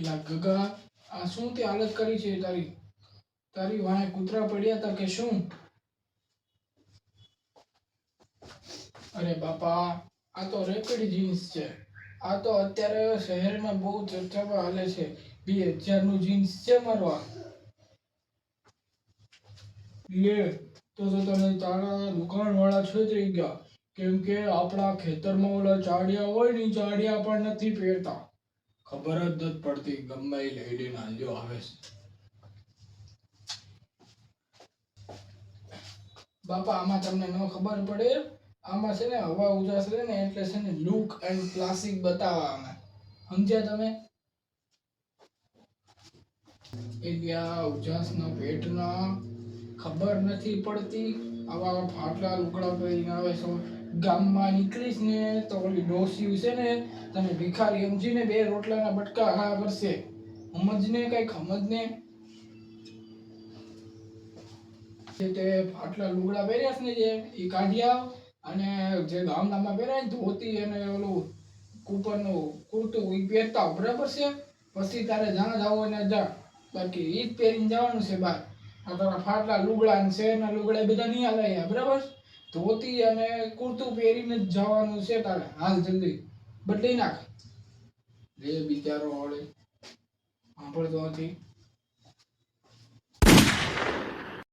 એલા ગગા, આ શું તે હાલત કરી છે તારી? તારી વાંહે કૂતરા પડ્યા હતા કે શું? અરે બાપા, આ તો રેપિડ જીન્સ છે. આ તો અત્યારે શહેરમાં બહુ ચર્ચામાં હાલે છે. 2000 નું જીન્સ છે મારો આ. લે, તો તમે તારા દુકાનવાળા છેતરી ગયા. કેમ કે આપણા ખેતરમાં ઓલા ચાડિયા હોય ને, ચાડિયા પણ નથી પહેરતા. ખબર જ નથી પડતી ગમે એ લેડીને હાલ્યો આવે છે. બાપા, આમાં તમને ન ખબર પડે? આમાં છે ને હવા ઉજાસ રહે ને એટલે છે ને લુક એન્ડ ક્લાસિક બતાવવામાં. સમજ્યા તમે? એલિયા ઉજાસના પેટના ખબર નથી પડતી. આવા ફાટલા લુગડા પહેરીને આવે છો. ગામમાં નીકળીશ ને તો ઓલી ડોસી છે ને તને ભિખારી સમજીને 2 રોટલાના બટકા હા કરશે. સમજને, કઈ સમજને. તે ફાટલા લુગડા પહેર્યા છે ને જે એ કાઢી આવ, અને જે ગામડામાં પહેરાય ને ધોતી અને ઓલું ઉપરનું કુર્તું એ પહેરતા આવ, બરાબર છે? પછી તારે જ્યાં જાવ ને જા. બાકી ઈ જ પહેરીને જવાનું છે બહાર. આ તારા ફાટલા લુગડા અને શહેરના લુગડા બધા નહીં હાલે અહીંયા, બરાબર? ધોતી અને કુર્તું પહેરીને જ જવાનું છે તારે. હાલ જલ્દી બદલી નાખ. લે બિચારો હળે સાંભળતો નથી.